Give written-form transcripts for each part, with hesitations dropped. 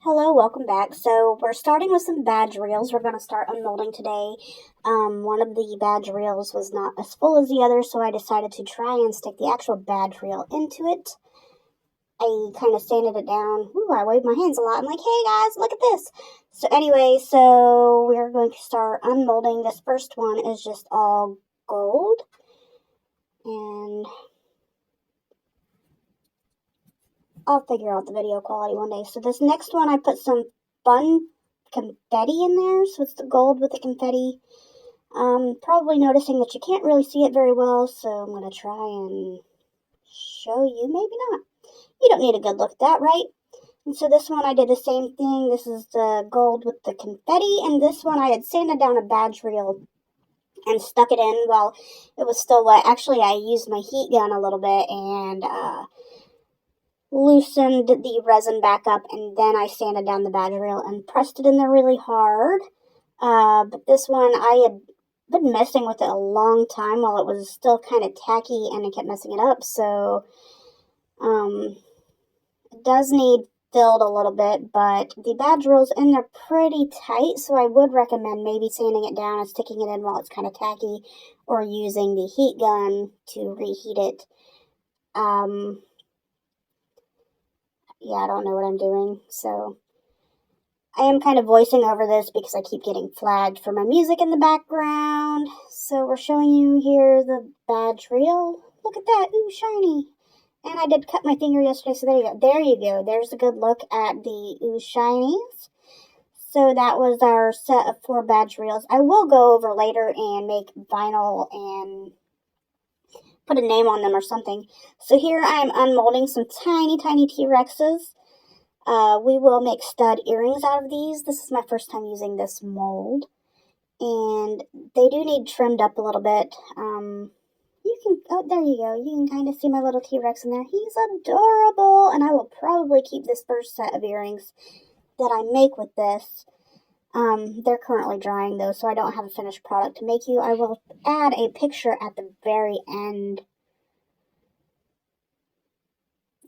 Hello, welcome back. So we're starting with some badge reels. We're going to start unmolding today. One of the badge reels was not as full as the other, so I decided to try and stick the actual badge reel into it. I kind of sanded it down. Ooh, I waved my hands a lot. I'm like, hey guys, look at this. So anyway, so we're going to start unmolding. This first one is just all gold. And I'll figure out the video quality one day. So this next one, I put some fun confetti in there. So it's the gold with the confetti. Probably noticing that you can't really see it very well, so I'm going to try and show you. Maybe not. You don't need a good look at that, right? And so this one I did the same thing. This is the gold with the confetti, and this one I had sanded down a badge reel and stuck it in while it was still wet. Actually, I used my heat gun a little bit and loosened the resin back up, and then I sanded down the badge reel and pressed it in there really hard. But this one, I had been messing with it a long time while it was still kind of tacky, and I kept messing it up, so it does need filled a little bit, but the badge reel's in there pretty tight, so I would recommend maybe sanding it down and sticking it in while it's kind of tacky, or using the heat gun to reheat it. Yeah, I don't know what I'm doing, so I am kind of voicing over this because I keep getting flagged for my music in the background. So we're showing you here the badge reel. Look at that, ooh, shiny. And I did cut my finger yesterday, so there you go. There you go. There's a good look at the ooh shinies. So that was our set of 4 badge reels. I will go over later and make vinyl and put a name on them or something. So here I'm unmolding some tiny, tiny T-Rexes. We will make stud earrings out of these. This is my first time using this mold. And they do need trimmed up a little bit. Oh, there you go. You can kind of see my little T-Rex in there. He's adorable. And I will probably keep this first set of earrings that I make with this. They're currently drying though, so I don't have a finished product to make you. I will add a picture at the very end.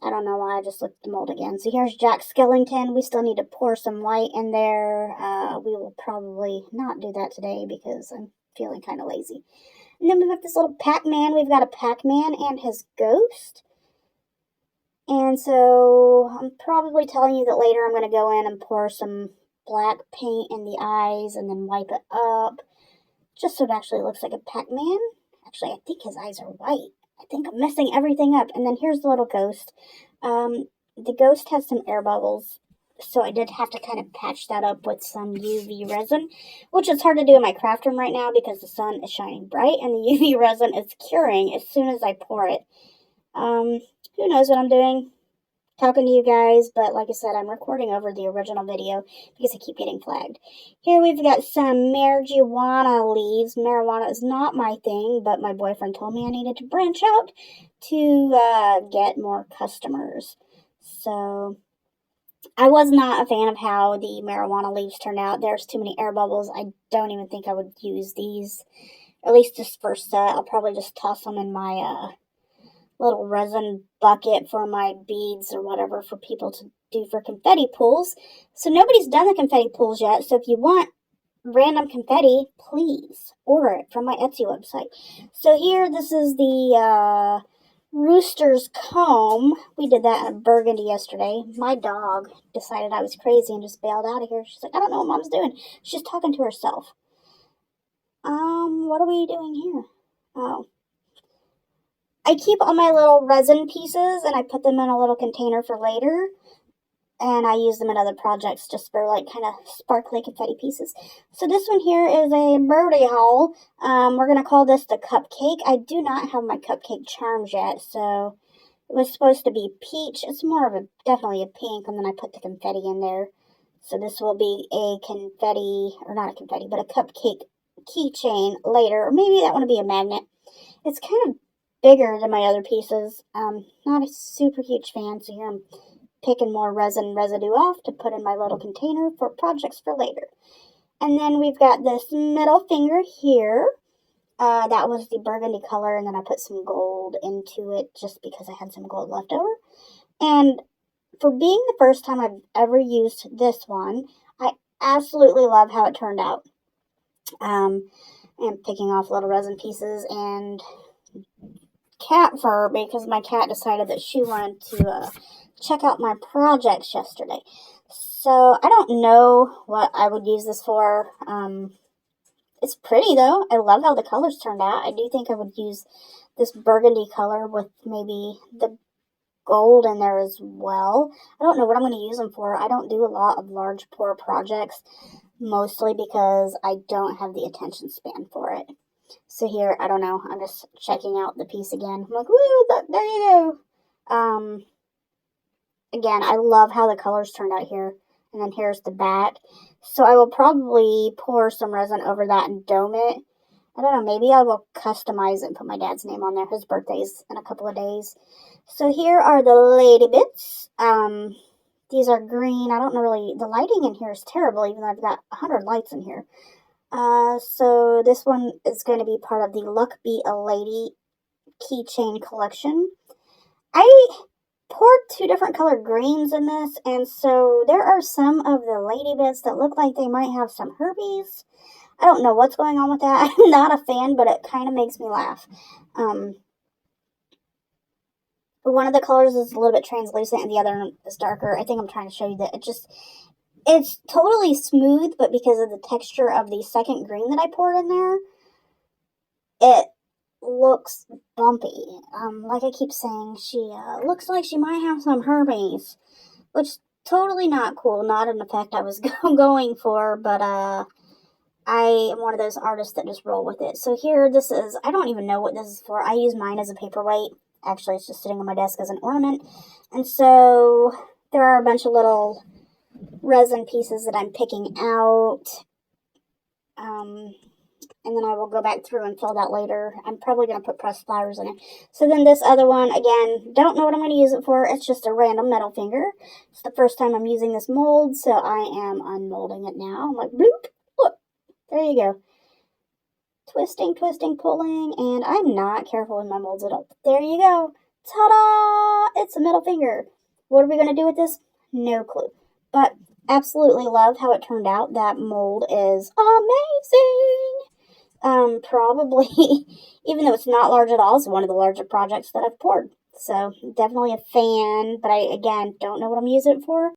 I don't know why I just looked at the mold again. So here's Jack Skellington. We still need to pour some white in there. We will probably not do that today because I'm feeling kind of lazy. And then we've got this little Pac-Man. We've got a Pac-Man and his ghost. And so I'm probably telling you that later I'm going to go in and pour some black paint in the eyes and then wipe it up. Just so it actually looks like a Pac-Man. Actually, I think his eyes are white. I think I'm messing everything up. And then here's the little ghost. The ghost has some air bubbles, so I did have to kind of patch that up with some UV resin, which is hard to do in my craft room right now because the sun is shining bright and the UV resin is curing as soon as I pour it. Who knows what I'm doing? Talking to you guys, but like I said, I'm recording over the original video because I keep getting flagged. Here we've got some marijuana leaves. Marijuana is not my thing, but my boyfriend told me I needed to branch out to get more customers. So I was not a fan of how the marijuana leaves turned out. There's too many air bubbles. I don't even think I would use these. At least this first set. I'll probably just toss them in my little resin bucket for my beads or whatever for people to do for confetti pools. So nobody's done the confetti pools yet. So if you want random confetti, please order it from my Etsy website. So here, this is the rooster's comb. We did that in burgundy yesterday. My dog decided I was crazy and just bailed out of here. She's like, I don't know what mom's doing. She's talking to herself. What are we doing here? Oh. I keep all my little resin pieces and I put them in a little container for later. And I use them in other projects just for like kind of sparkly confetti pieces. So this one here is a birdie hole. We're going to call this the cupcake. I do not have my cupcake charms yet, so it was supposed to be peach. It's more of definitely a pink, and then I put the confetti in there. So this will be a confetti, or not a confetti, but a cupcake keychain later. Or maybe that one will be a magnet. It's kind of bigger than my other pieces. Not a super huge fan, so here I'm picking more resin residue off to put in my little container for projects for later. And then we've got this middle finger here. That was the burgundy color, and then I put some gold into it just because I had some gold left over. And for being the first time I've ever used this one, I absolutely love how it turned out. And picking off little resin pieces and cat fur because my cat decided that she wanted to check out my projects yesterday. So I don't know what I would use this for. It's pretty though. I love how the colors turned out. I do think I would use this burgundy color with maybe the gold in there as well. I don't know what I'm going to use them for. I don't do a lot of large pour projects, mostly because I don't have the attention span for it. So here, I don't know, I'm just checking out the piece again. I'm like, woo, there you go. Again, I love how the colors turned out here. And then here's the back. So I will probably pour some resin over that and dome it. I don't know, maybe I will customize it and put my dad's name on there. His birthday's in a couple of days. So here are the lady bits. These are green. I don't know really, the lighting in here is terrible, even though I've got 100 lights in here. So this one is going to be part of the Luck Be a Lady keychain collection. I poured 2 different colored greens in this, and so there are some of the lady bits that look like they might have some herpes. I don't know what's going on with that. I'm not a fan, but it kind of makes me laugh. One of the colors is a little bit translucent and the other is darker. I think I'm trying to show you that it's totally smooth, but because of the texture of the second green that I poured in there, it looks bumpy. Like I keep saying, she looks like she might have some herpes, which totally not cool, not an effect I was going for, but I am one of those artists that just roll with it. So here, this is, I don't even know what this is for. I use mine as a paperweight. Actually, it's just sitting on my desk as an ornament. And so there are a bunch of little resin pieces that I'm picking out. And then I will go back through and fill that later. I'm probably going to put pressed flowers in it. So then this other one, again, don't know what I'm going to use it for. It's just a random metal finger. It's the first time I'm using this mold, so I am unmolding it now. I'm like, bloop, look, there you go. Twisting, twisting, pulling, and I'm not careful with my molds at all. There you go. Ta-da! It's a middle finger. What are we going to do with this? No clue. But absolutely love how it turned out. That mold is amazing. Probably, even though it's not large at all, it's one of the larger projects that I've poured. So definitely a fan, but I, again, don't know what I'm using it for.